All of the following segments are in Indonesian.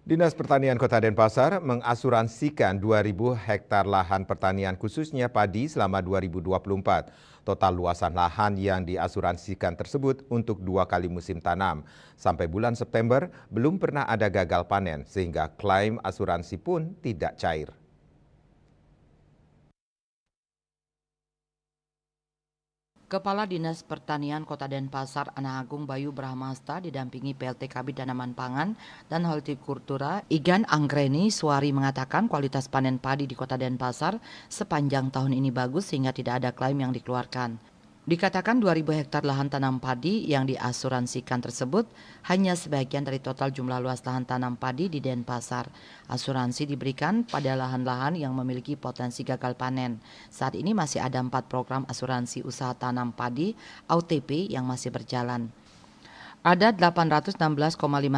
Dinas Pertanian Kota Denpasar mengasuransikan 2.000 hektar lahan pertanian khususnya padi selama 2024. Total luasan lahan yang diasuransikan tersebut untuk 2 kali musim tanam. Sampai bulan September belum pernah ada gagal panen sehingga klaim asuransi pun tidak cair. Kepala Dinas Pertanian Kota Denpasar Ana Agung Bayu Brahmasta didampingi PLT Kabid Tanaman Pangan dan Hortikultura Igan Anggreni Suari mengatakan kualitas panen padi di Kota Denpasar sepanjang tahun ini bagus sehingga tidak ada klaim yang dikeluarkan. Dikatakan 2.000 hektar lahan tanam padi yang diasuransikan tersebut hanya sebagian dari total jumlah luas lahan tanam padi di Denpasar. Asuransi diberikan pada lahan-lahan yang memiliki potensi gagal panen. Saat ini masih ada 4 program asuransi usaha tanam padi (AUTP) yang masih berjalan. Ada 816,5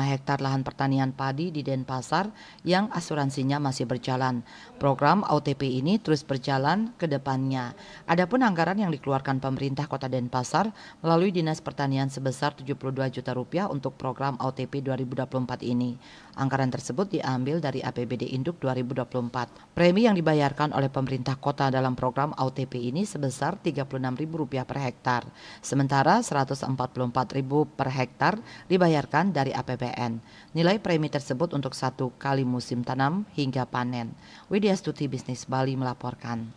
hektar lahan pertanian padi di Denpasar yang asuransinya masih berjalan. Program OTP ini terus berjalan ke depannya. Adapun anggaran yang dikeluarkan pemerintah Kota Denpasar melalui Dinas Pertanian sebesar 72 juta rupiah untuk program OTP 2024 ini. Anggaran tersebut diambil dari APBD Induk 2024. Premi yang dibayarkan oleh pemerintah kota dalam program OTP ini sebesar Rp36.000 per hektar. Sementara Rp144.000 per hektar dibayarkan dari APBN. Nilai premi tersebut untuk 1 kali musim tanam hingga panen. Widya Stuti Bisnis Bali melaporkan.